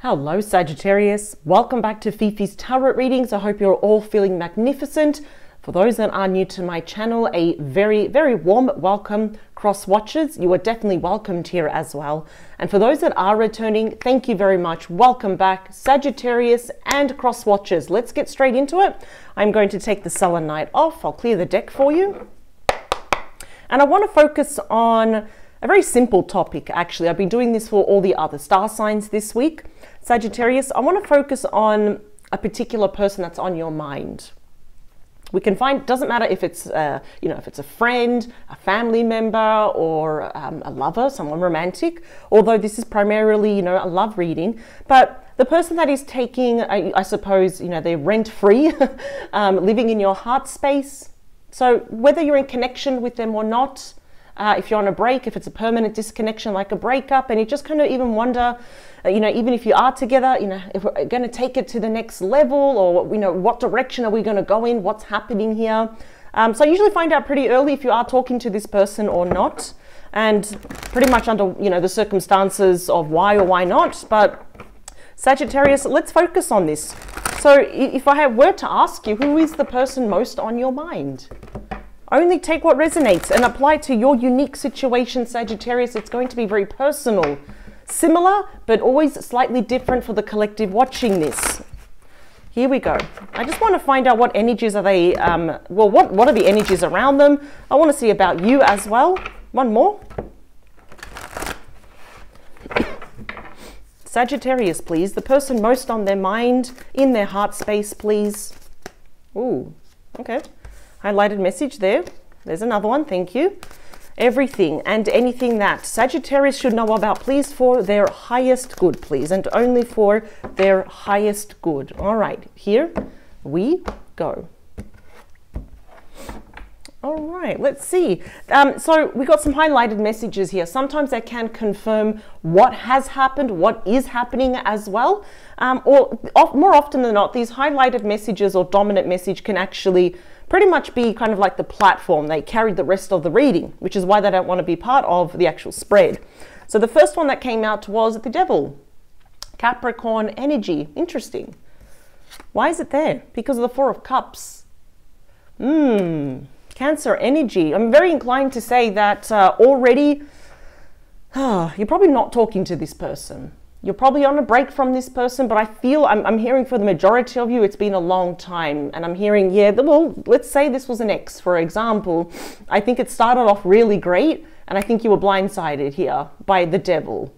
Hello Sagittarius, welcome back to Fifi's Tarot Readings. I hope you're all feeling magnificent. For those that are new to my channel, a very warm welcome. Cross watchers, you are definitely welcomed here as well. And for those that are returning, thank you very much. Welcome back Sagittarius and cross watchers. Let's get straight into it. I'm going to take the selenite off. I'll clear the deck for you. And I want to focus on a very simple topic, actually. I've been doing this for all the other star signs this week. Sagittarius, I want to focus on a particular person that's on your mind. We can find, doesn't matter if it's, if it's a friend, a family member, or a lover, someone romantic, although this is primarily, a love reading. But the person that is taking, I suppose, they're rent-free, living in your heart space. So whether you're in connection with them or not, if you're on a break, if it's a permanent disconnection like a breakup, and you just kind of even wonder, even if you are together, if we're going to take it to the next level, or, what direction are we going to go in, what's happening here. So I usually find out pretty early if you are talking to this person or not, and pretty much under, the circumstances of why or why not. But Sagittarius, let's focus on this. So if I were to ask you, who is the person most on your mind? Only take what resonates and apply it to your unique situation, Sagittarius. It's going to be very personal. Similar, but always slightly different for the collective watching this. Here we go. I just want to find out what energies are they, what are the energies around them? I want to see about you as well. One more. Sagittarius, please. The person most on their mind, in their heart space, please. Ooh, okay. Highlighted message there. There's another one. Thank you. Everything and anything that Sagittarius should know about, please, for their highest good, please, and only for their highest good. All right, here we go. All right, let's see. So we got some highlighted messages here. Sometimes they can confirm what has happened, what is happening as well. More often than not, these highlighted messages or dominant message can actually pretty much be kind of like the platform. They carry the rest of the reading, which is why they don't want to be part of the actual spread. So the first one that came out was the Devil. Capricorn energy. Interesting. Why is it there? Because of the Four of Cups. Cancer energy. I'm very inclined to say that already you're probably not talking to this person. You're probably on a break from this person, but I feel I'm hearing for the majority of you, it's been a long time. And I'm hearing, well, let's say this was an ex, for example. I think it started off really great, and I think you were blindsided here by the Devil.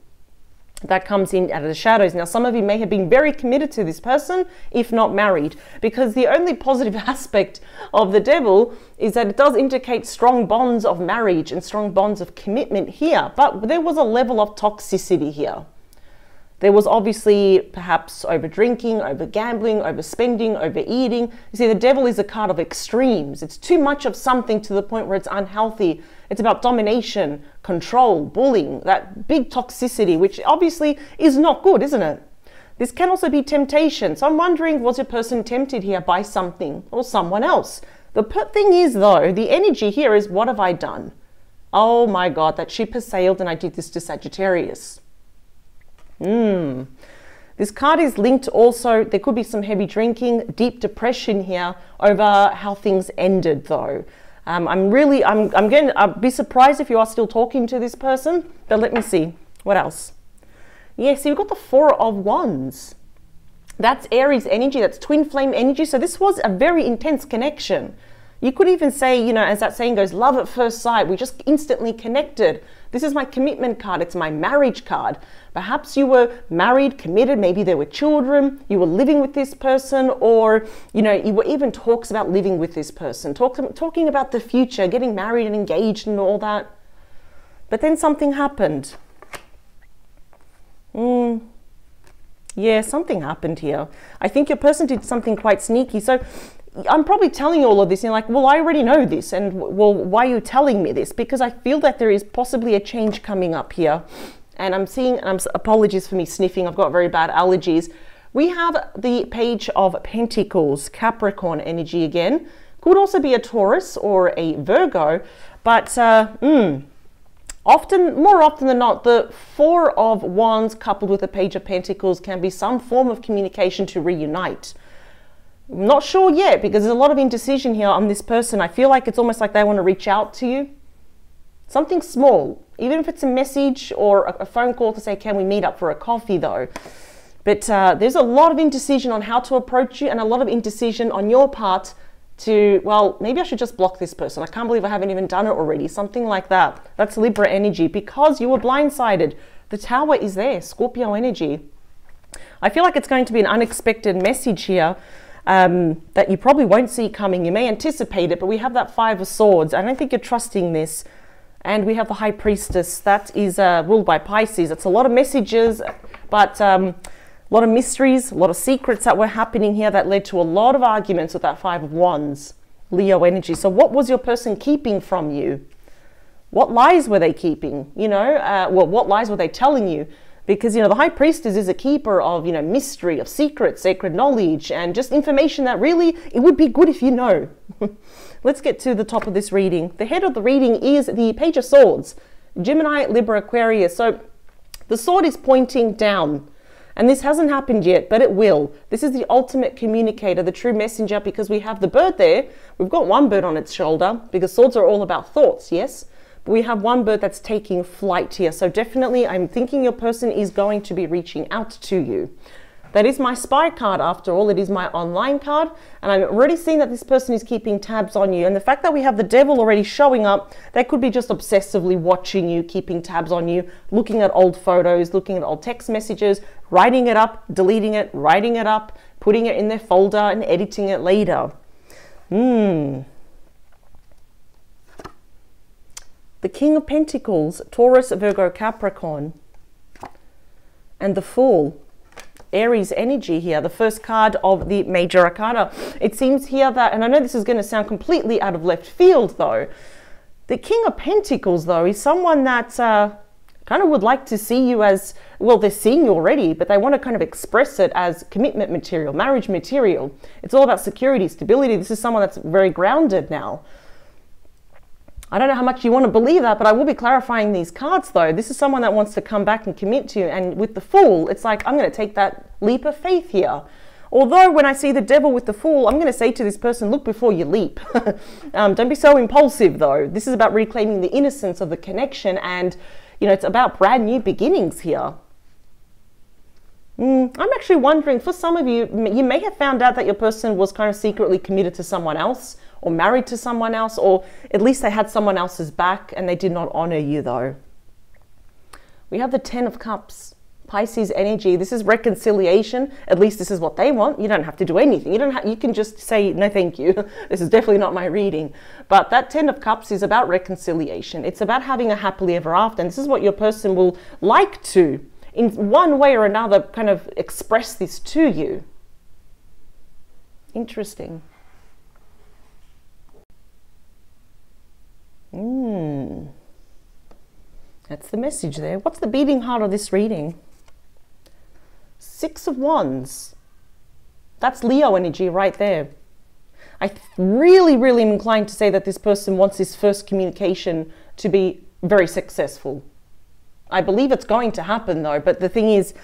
That comes in out of the shadows. Now, some of you may have been very committed to this person, if not married, because the only positive aspect of the Devil is that it does indicate strong bonds of marriage and strong bonds of commitment here. But there was a level of toxicity here. There was obviously perhaps over drinking, over gambling, overspending, overeating. You see, the Devil is a card of extremes. It's too much of something to the point where it's unhealthy. It's about domination, control, bullying, that big toxicity, which obviously is not good, isn't it? This can also be temptation. So I'm wondering, was your person tempted here by something or someone else? The thing is, though, the energy here is, what have I done? Oh my God, that ship has sailed and I did this to Sagittarius. This card is linked also, there could be some heavy drinking, deep depression here over how things ended though. I'll be surprised if you are still talking to this person, but let me see. What else? Yeah, so you've got the Four of Wands. That's Aries energy, that's twin flame energy. So this was a very intense connection. You could even say, as that saying goes, love at first sight. We just instantly connected. This is my commitment card. It's my marriage card. Perhaps you were married, committed. Maybe there were children. You were living with this person, or, you were even talks about living with this person, talking about the future, getting married and engaged and all that. But then something happened. Yeah, something happened here. I think your person did something quite sneaky. So I'm probably telling you all of this and you're like, well, I already know this, and well, why are you telling me this? Because I feel that there is possibly a change coming up here. And I'm seeing, apologies for me sniffing, I've got very bad allergies. We have the Page of Pentacles, Capricorn energy again. Could also be a Taurus or a Virgo, but More often than not, the Four of Wands coupled with the Page of Pentacles can be some form of communication to reunite. I'm not sure yet, because there's a lot of indecision here on this person. I feel like it's almost like they want to reach out to you. Something small, even if it's a message or a phone call to say, can we meet up for a coffee though? But there's a lot of indecision on how to approach you, and a lot of indecision on your part to, well, maybe I should just block this person. I can't believe I haven't even done it already. Something like that. That's Libra energy, because you were blindsided. The Tower is there, Scorpio energy. I feel like it's going to be an unexpected message here that you probably won't see coming. You may anticipate it, but we have that Five of Swords. I don't think you're trusting this. And we have the High Priestess. That is ruled by Pisces. It's a lot of messages, but a lot of mysteries, a lot of secrets that were happening here that led to a lot of arguments with that Five of Wands, Leo energy. So what was your person keeping from you? What lies were they keeping? You know, well, what lies were they telling you? Because, you know, the High Priestess is a keeper of, you know, mystery, of secrets, sacred knowledge, and just information that really, it would be good if you know. Let's get to the top of this reading. The head of the reading is the Page of Swords, Gemini, Libra, Aquarius. So the sword is pointing down, and this hasn't happened yet, but it will. This is the ultimate communicator, the true messenger, because we have the bird there. We've got one bird on its shoulder, because swords are all about thoughts, yes? But we have one bird that's taking flight here. So definitely, I'm thinking your person is going to be reaching out to you. That is my spy card, after all. It is my online card, and I'm already seeing that this person is keeping tabs on you. And the fact that we have the Devil already showing up, they could be just obsessively watching you, keeping tabs on you, looking at old photos, looking at old text messages, writing it up, deleting it, writing it up, putting it in their folder and editing it later. The King of Pentacles, Taurus, Virgo, Capricorn, and the Fool, Aries energy here, the first card of the major arcana. It seems here that, and I know this is going to sound completely out of left field though, the King of Pentacles though is someone that kind of would like to see you as, well, they're seeing you already, but they want to kind of express it as commitment material, marriage material. It's all about security, stability. This is someone that's very grounded now. I don't know how much you want to believe that, but I will be clarifying these cards though. This is someone that wants to come back and commit to you. And with the Fool, it's like, I'm going to take that leap of faith here. Although when I see the Devil with the Fool, I'm going to say to this person, look before you leap. Don't be so impulsive though. This is about reclaiming the innocence of the connection, and, you know, it's about brand new beginnings here. I'm actually wondering, for some of you, you may have found out that your person was kind of secretly committed to someone else, or married to someone else, or at least they had someone else's back and they did not honor you though. We have the Ten of Cups, Pisces energy. This is reconciliation. At least this is what they want. You don't have to do anything. You can just say, no, thank you. This is definitely not my reading. But that Ten of Cups is about reconciliation. It's about having a happily ever after. And this is what your person will like to, in one way or another, kind of express this to you. Interesting. That's the message there. What's the beating heart of this reading? Six of Wands. That's Leo energy right there. I really am inclined to say that this person wants this first communication to be very successful. I believe it's going to happen though, but the thing is,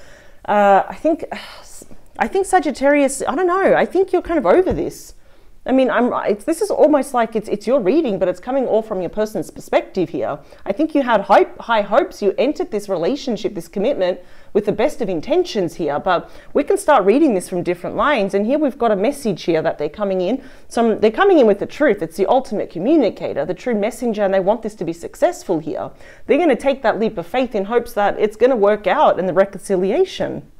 I think Sagittarius, I don't know, I think you're kind of over this. I mean, this is almost like it's your reading, but it's coming all from your person's perspective here. I think you had high hopes. You entered this relationship, this commitment, with the best of intentions here. But we can start reading this from different lines. And here we've got a message here that they're coming in. They're coming in with the truth. It's the ultimate communicator, the true messenger, and they want this to be successful here. They're going to take that leap of faith in hopes that it's going to work out in the reconciliation.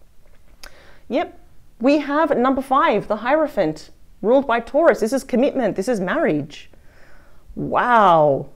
Yep. We have number 5, the Hierophant, ruled by Taurus. This is commitment. This is marriage. Wow.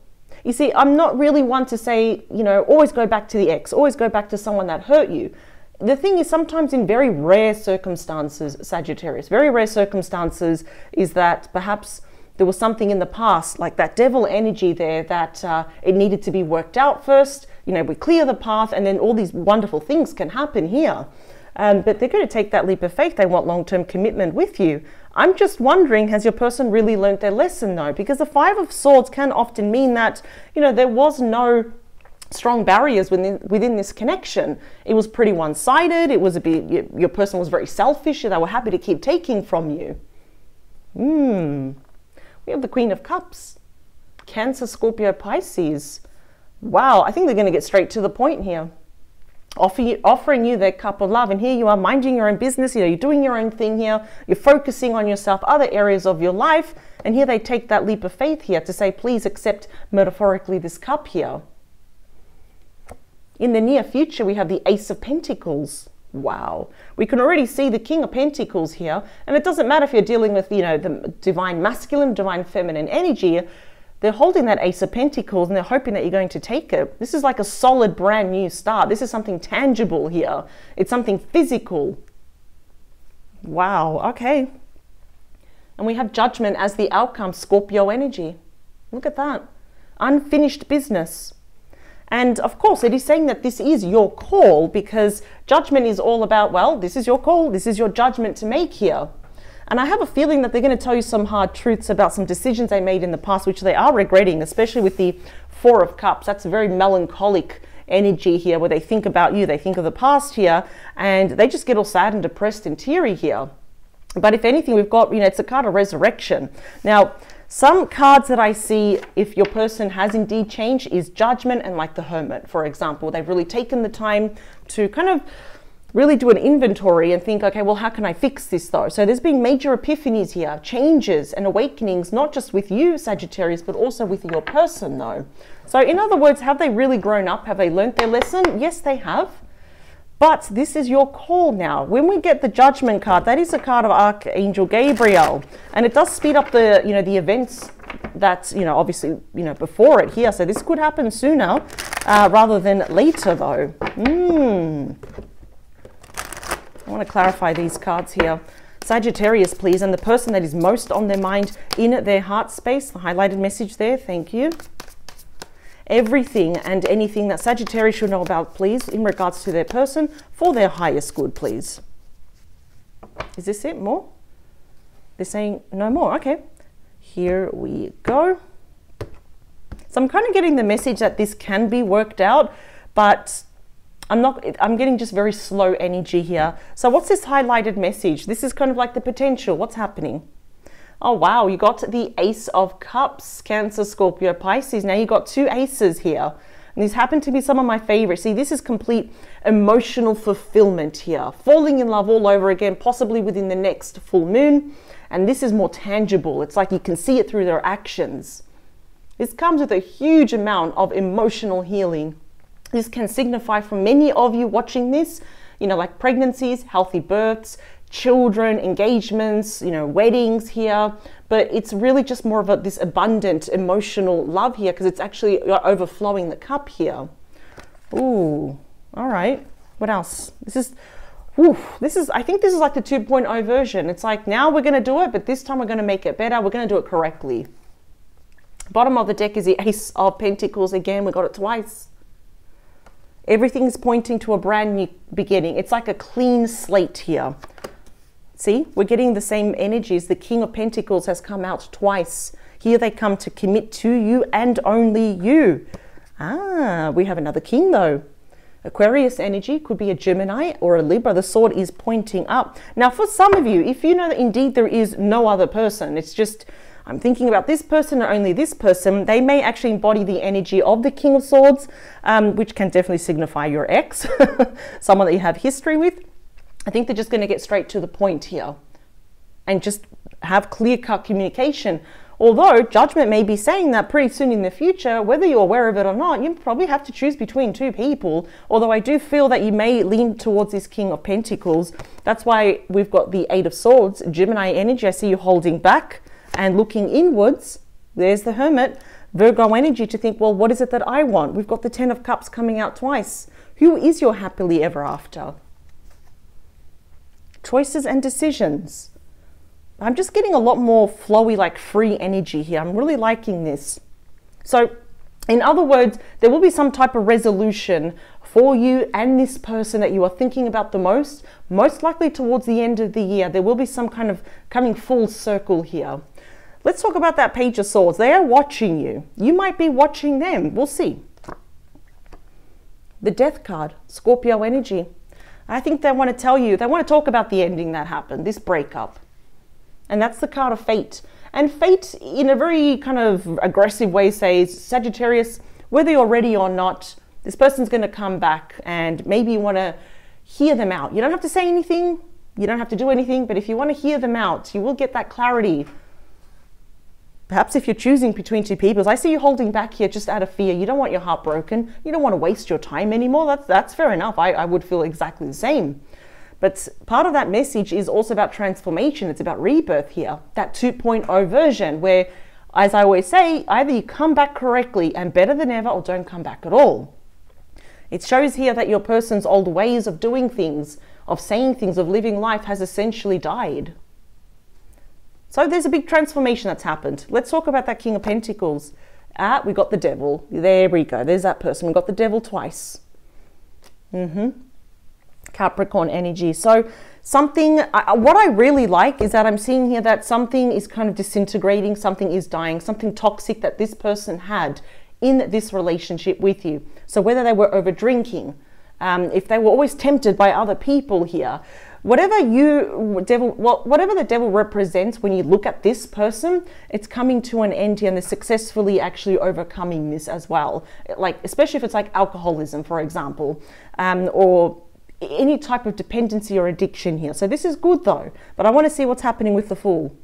You see, I'm not really one to say, you know, always go back to the ex, always go back to someone that hurt you. The thing is, sometimes in very rare circumstances, Sagittarius, very rare circumstances, is that perhaps there was something in the past, like that Devil energy there, that it needed to be worked out first. You know, we clear the path, and then all these wonderful things can happen here. But they're going to take that leap of faith. They want long-term commitment with you. I'm just wondering, has your person really learned their lesson though? Because the Five of Swords can often mean that, you know, there was no strong barriers within this connection. It was pretty one-sided. It was a bit, your person was very selfish. They were happy to keep taking from you. We have the Queen of Cups. Cancer, Scorpio, Pisces. Wow, I think they're going to get straight to the point here. Offering you their cup of love, and here you are minding your own business. You're doing your own thing here. You're focusing on yourself, other areas of your life, and here they take that leap of faith here to say, please accept metaphorically this cup here. In the near future, we have the Ace of Pentacles. Wow, we can already see the King of Pentacles here, and it doesn't matter if you're dealing with, the divine masculine, divine feminine energy. They're holding that Ace of Pentacles and they're hoping that you're going to take it. This is like a solid brand new start. This is something tangible here. It's something physical. Wow, okay. And we have Judgment as the outcome, Scorpio energy. Look at that. Unfinished business. And of course, it is saying that this is your call, because Judgment is all about, well, this is your call. This is your judgment to make here. And I have a feeling that they're going to tell you some hard truths about some decisions they made in the past, which they are regretting, especially with the Four of Cups. That's a very melancholic energy here, where they think about you, they think of the past here, and they just get all sad and depressed and teary here. But if anything, we've got, it's a card of resurrection. Now, some cards that I see, if your person has indeed changed, is Judgment and like the Hermit, for example. They've really taken the time to kind of really do an inventory and think, okay, well, how can I fix this though? So there's been major epiphanies here, changes and awakenings, not just with you, Sagittarius, but also with your person though. So in other words, have they really grown up? Have they learned their lesson? Yes, they have. But this is your call now. When we get the Judgment card, that is a card of Archangel Gabriel. And it does speed up the, the events that's, obviously, before it here. So this could happen sooner rather than later though. I want to clarify these cards here. Sagittarius, please, and the person that is most on their mind in their heart space, the highlighted message there, thank you. Everything and anything that Sagittarius should know about, please, in regards to their person, for their highest good, please. Is this it? More? They're saying no more. Okay. Here we go. So I'm kind of getting the message that this can be worked out, but I'm getting just very slow energy here. So what's this highlighted message? This is kind of like the potential. What's happening? Oh, wow. You got the Ace of Cups, Cancer, Scorpio, Pisces. Now you got two aces here. And these happen to be some of my favorites. See, this is complete emotional fulfillment here. Falling in love all over again, possibly within the next full moon. And this is more tangible. It's like you can see it through their actions. This comes with a huge amount of emotional healing. This can signify for many of you watching this, like pregnancies, healthy births, children, engagements, weddings here. But it's really just more of this abundant emotional love here, because it's actually overflowing the cup here. Ooh, all right. What else? I think this is like the 2.0 version. It's like, now we're going to do it, but this time we're going to make it better. We're going to do it correctly. Bottom of the deck is the Ace of Pentacles. Again, we got it twice. Everything's pointing to a brand new beginning. It's like a clean slate here. See, we're getting the same energies. The King of Pentacles has come out twice. Here they come to commit to you and only you. We have another king though. Aquarius energy, could be a Gemini or a Libra. The sword is pointing up. Now for some of you, if you know that indeed there is no other person, it's just, I'm thinking about this person and only this person, they may actually embody the energy of the King of Swords, which can definitely signify your ex, someone that you have history with. I think they're just going to get straight to the point here and just have clear-cut communication. Although Judgment may be saying that pretty soon in the future, whether you're aware of it or not, you probably have to choose between two people. Although I do feel that you may lean towards this King of Pentacles. That's why we've got the Eight of Swords, Gemini energy. I see you holding back and looking inwards. There's the Hermit, Virgo energy, to think, well, what is it that I want? We've got the Ten of Cups coming out twice. Who is your happily ever after? Choices and decisions. I'm just getting a lot more flowy, like free energy here. I'm really liking this. So in other words, there will be some type of resolution for you and this person that you are thinking about the most likely towards the end of the year. There will be some kind of coming full circle here. Let's talk about that Page of Swords. They are watching you. You might be watching them. We'll see. The Death card, Scorpio energy. I think they want to tell you, they want to talk about the ending that happened, this breakup. And that's the card of fate. And fate, in a very kind of aggressive way, says, Sagittarius, whether you're ready or not, this person's going to come back, and maybe you want to hear them out. You don't have to say anything. You don't have to do anything. But if you want to hear them out, you will get that clarity. Perhaps if you're choosing between two people, I see you holding back here just out of fear. You don't want your heart broken. You don't want to waste your time anymore. That's fair enough. I would feel exactly the same. But part of that message is also about transformation. It's about rebirth here. That 2.0 version where, as I always say, either you come back correctly and better than ever, or don't come back at all. It shows here that your person's old ways of doing things, of saying things, of living life has essentially died. So there's a big transformation that's happened. Let's talk about that King of Pentacles. We got the Devil. There we go. There's that person. We got the Devil twice. Capricorn energy. So something, what I really like is that I'm seeing here that something is kind of disintegrating, something is dying, something toxic that this person had in this relationship with you. So whether they were over drinking, if they were always tempted by other people here, whatever the devil represents when you look at this person, it's coming to an end here, and they're successfully actually overcoming this as well. Like, especially if it's like alcoholism, for example, or any type of dependency or addiction here. So this is good though, but I want to see what's happening with the Fool.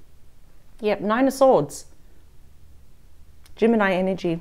Yep, 9 of Swords. Gemini energy.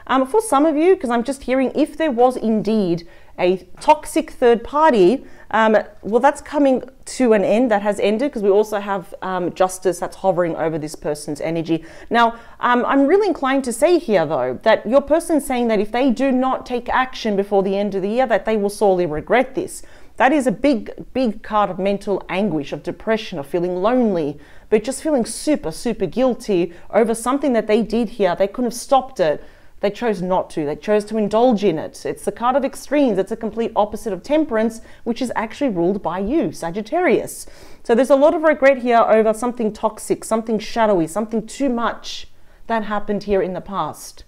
For some of you, because I'm just hearing, if there was indeed a toxic third party, well, that's coming to an end. That has ended, because we also have justice that's hovering over this person's energy. Now, I'm really inclined to say here, though, that your person's saying that if they do not take action before the end of the year, that they will sorely regret this. That is a big card of mental anguish, of depression, of feeling lonely, but just feeling super, super guilty over something that they did here. They couldn't have stopped it. They chose not to. They chose to indulge in it. It's the card of extremes. It's a complete opposite of Temperance, which is actually ruled by you, Sagittarius. So there's a lot of regret here over something toxic, something shadowy, something too much that happened here in the past.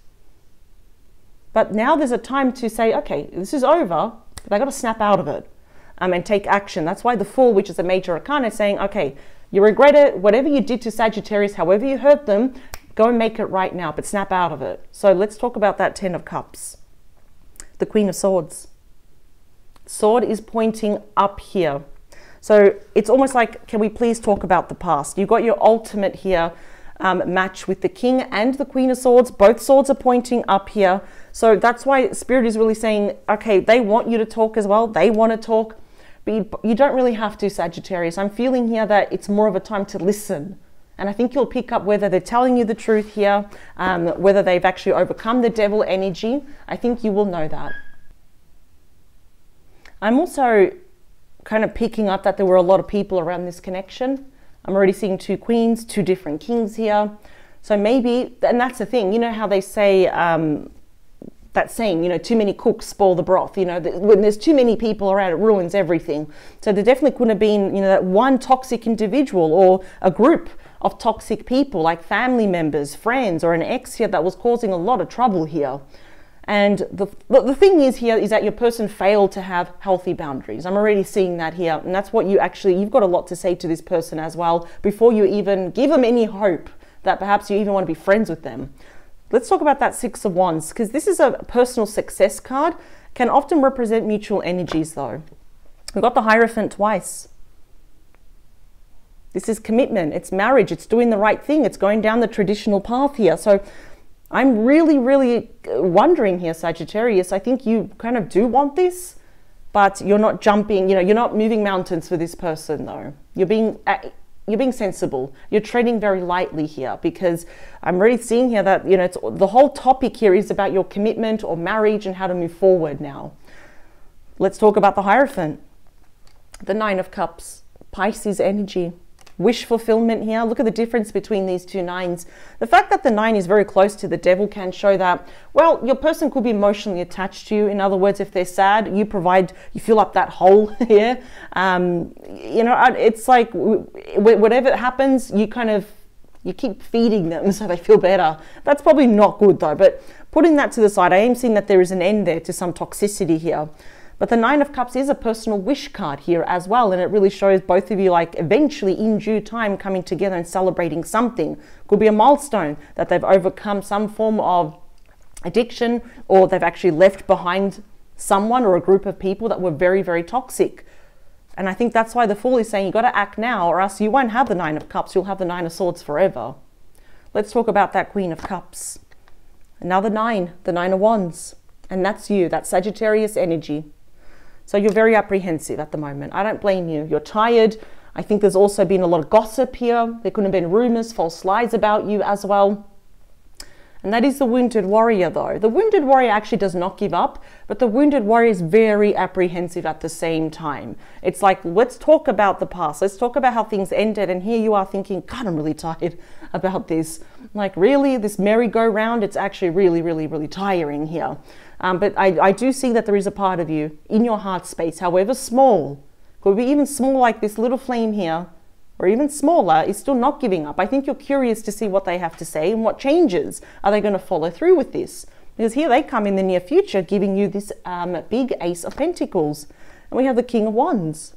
But now there's a time to say, okay, this is over, but I got to snap out of it and take action. That's why the Fool, which is a major arcana, is saying, okay, you regret it. Whatever you did to Sagittarius, however you hurt them, go and make it right now, but snap out of it. So let's talk about that 10 of Cups. The Queen of Swords. Sword is pointing up here. So it's almost like, can we please talk about the past? You've got your ultimate here match with the King and the Queen of Swords. Both swords are pointing up here. So that's why Spirit is really saying, okay, they want you to talk as well. They want to talk, but you don't really have to, Sagittarius. I'm feeling here that it's more of a time to listen. And I think you'll pick up whether they're telling you the truth here, whether they've actually overcome the Devil energy. I think you will know that. I'm also kind of picking up that there were a lot of people around this connection. I'm already seeing 2 queens, 2 different kings here. So maybe, and that's the thing, you know how they say, that saying, you know, too many cooks spoil the broth. You know, when there's too many people around, it ruins everything. So there definitely couldn't have been, you know, that one toxic individual or a group of toxic people, like family members, friends, or an ex here that was causing a lot of trouble here. And the thing is here is that your person failed to have healthy boundaries. I'm already seeing that here. And that's what you've got a lot to say to this person as well, before you even give them any hope that perhaps you even want to be friends with them. Let's talk about that 6 of Wands, because this is a personal success card, can often represent mutual energies though. We've got the Hierophant twice. This is commitment, it's marriage, it's doing the right thing, it's going down the traditional path here. So I'm really, really wondering here, Sagittarius, I think you kind of do want this, but you're not jumping, you know, you're not moving mountains for this person though. You're being sensible. You're treading very lightly here, because I'm really seeing here that, you know, the whole topic here is about your commitment or marriage and how to move forward now. Let's talk about the Hierophant. The 9 of Cups, Pisces energy. Wish fulfillment here. Look at the difference between these 2 9s. The fact that the 9 is very close to the Devil can show that, well, your person could be emotionally attached to you. In other words, if they're sad, you fill up that hole here. You know, it's like whatever happens, you You keep feeding them so they feel better. That's probably not good though, but putting that to the side, I am seeing that there is an end there to some toxicity here. But the Nine of Cups is a personal wish card here as well, and it really shows both of you like eventually in due time coming together and celebrating something. Could be a milestone that they've overcome some form of addiction, or they've actually left behind someone or a group of people that were very, very toxic. And I think that's why the Fool is saying you got to act now, or else you won't have the Nine of Cups, you'll have the Nine of Swords forever. Let's talk about that Queen of Cups. Another nine, the Nine of Wands. And that's you, that Sagittarius energy. So you're very apprehensive at the moment. I don't blame you. You're tired. I think there's also been a lot of gossip here. There could have been rumors, false lies about you as well. And that is the Wounded Warrior though. The Wounded Warrior actually does not give up, but the Wounded Warrior is very apprehensive at the same time. It's like, let's talk about the past. Let's talk about how things ended. And here you are thinking, God, I'm really tired about this. Like, really, this merry-go-round, it's actually really, really, really tiring here. But I do see that there is a part of you in your heart space, however small, could be even small like this little flame here, or even smaller, is still not giving up. I think you're curious to see what they have to say and what changes. Are they going to follow through with this? Because here they come in the near future, giving you this big Ace of Pentacles. And we have the King of Wands.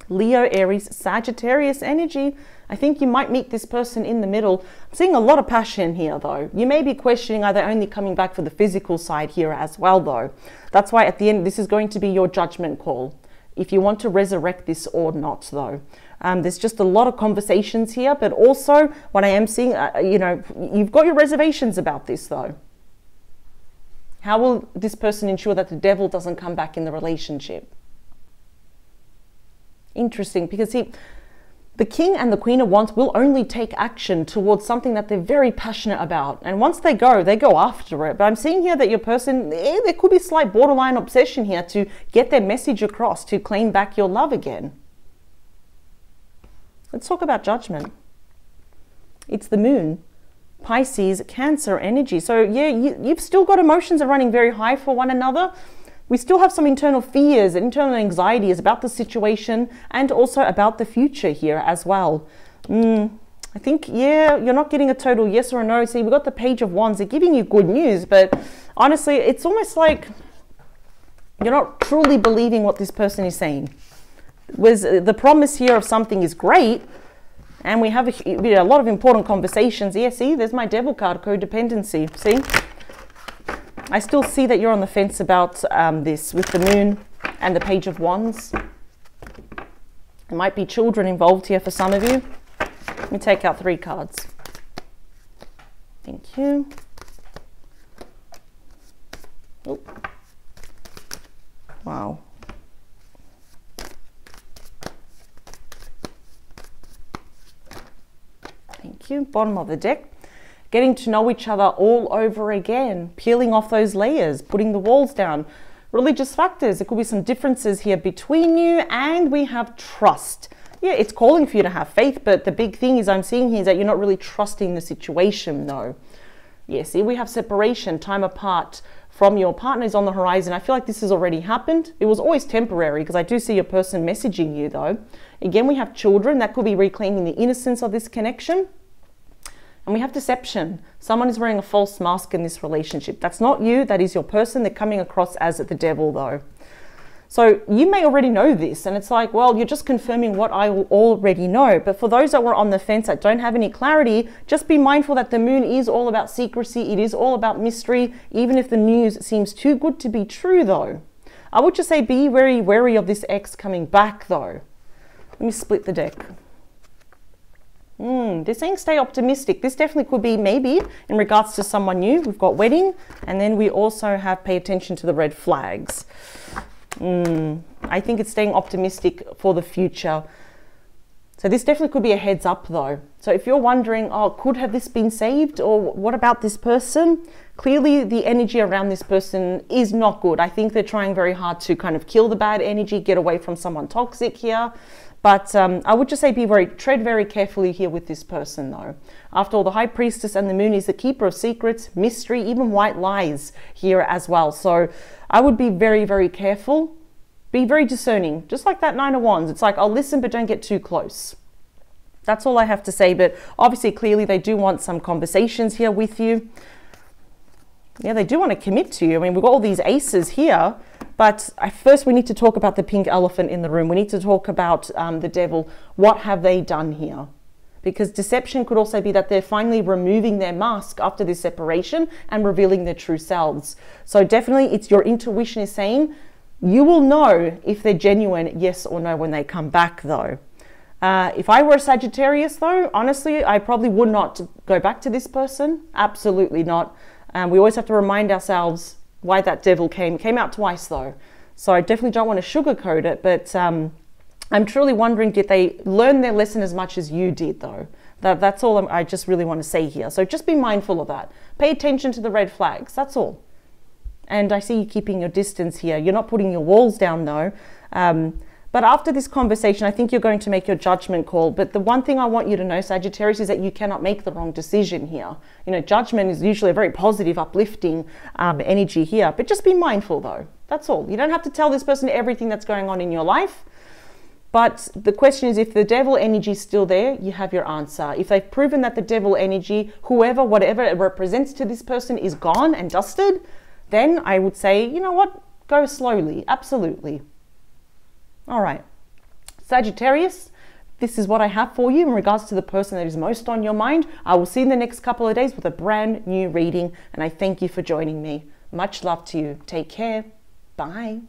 Leo, Aries, Sagittarius energy. I think you might meet this person in the middle. I'm seeing a lot of passion here though. You may be questioning, are they only coming back for the physical side here as well though? That's why at the end, this is going to be your judgment call. If you want to resurrect this or not though. There's just a lot of conversations here, but also what I am seeing, you know, you've got your reservations about this though. How will this person ensure that the devil doesn't come back in the relationship? Interesting, because see, the King and the Queen of Wands will only take action towards something that they're very passionate about. And once they go after it. But I'm seeing here that your person, there could be slight borderline obsession here to get their message across, to claim back your love again. Let's talk about judgment. It's the Moon, Pisces, Cancer energy. So yeah, you've still got emotions are running very high for one another. We still have some internal fears and internal anxieties about the situation and also about the future here as well. I think, yeah, you're not getting a total yes or a no. See, we've got the Page of Wands. They're giving you good news, but honestly, it's almost like you're not truly believing what this person is saying. The promise here of something is great, and we have a lot of important conversations. Yeah, see, there's my Devil card, codependency. See? I still see that you're on the fence about this with the Moon and the Page of Wands. There might be children involved here for some of you. Let me take out 3 cards. Thank you. Oh. Wow. Thank you. Bottom of the deck. Getting to know each other all over again, peeling off those layers, putting the walls down. Religious factors, there could be some differences here between you, and we have trust. Yeah, it's calling for you to have faith, but the big thing is I'm seeing here is that you're not really trusting the situation though. Yeah, see, we have separation, time apart from your partners on the horizon. I feel like this has already happened. It was always temporary because I do see a person messaging you though. Again, we have children. That could be reclaiming the innocence of this connection. And we have deception. Someone is wearing a false mask in this relationship. That's not you, that is your person. They're coming across as the devil though. So you may already know this, and it's like, well, you're just confirming what I already know. But for those that were on the fence, that don't have any clarity, just be mindful that the Moon is all about secrecy. It is all about mystery, even if the news seems too good to be true though. I would just say be very wary of this ex coming back though. Let me split the deck. They're saying stay optimistic. This definitely could be maybe in regards to someone new. We've got wedding, and then we also have pay attention to the red flags. I think it's staying optimistic for the future. So this definitely could be a heads up though. So if you're wondering, oh, could have this been saved, or what about this person? Clearly the energy around this person is not good. I think they're trying very hard to kind of kill the bad energy, get away from someone toxic here. But I would just say tread very carefully here with this person though. After all, the High Priestess and the Moon is the keeper of secrets, mystery, even white lies here as well. So I would be very, very careful. Be very discerning. Just like that Nine of Wands. It's like, I'll listen, but don't get too close. That's all I have to say. But obviously, clearly, they do want some conversations here with you. Yeah, they do want to commit to you. I mean, we've got all these aces here, but first we need to talk about the pink elephant in the room. We need to talk about the devil. What have they done here? Because deception could also be that they're finally removing their mask after this separation and revealing their true selves. So definitely, it's your intuition is saying you will know if they're genuine, yes or no, when they come back, though. If I were a Sagittarius, though, honestly, I probably would not go back to this person. Absolutely not. We always have to remind ourselves why that devil came out twice, though. So I definitely don't want to sugarcoat it, but I'm truly wondering, did they learn their lesson as much as you did, though? That's all I just really want to say here. So just be mindful of that. Pay attention to the red flags. That's all. And I see you keeping your distance here. You're not putting your walls down, though. But after this conversation, I think you're going to make your judgment call. But the one thing I want you to know, Sagittarius, is that you cannot make the wrong decision here. You know, judgment is usually a very positive, uplifting energy here. But just be mindful, though. That's all. You don't have to tell this person everything that's going on in your life. But the question is, if the devil energy is still there, you have your answer. If they've proven that the devil energy, whoever, whatever it represents to this person, is gone and dusted, then I would say, you know what? Go slowly. Absolutely. All right, Sagittarius, this is what I have for you in regards to the person that is most on your mind. I will see you in the next couple of days with a brand new reading, and I thank you for joining me. Much love to you. Take care. Bye.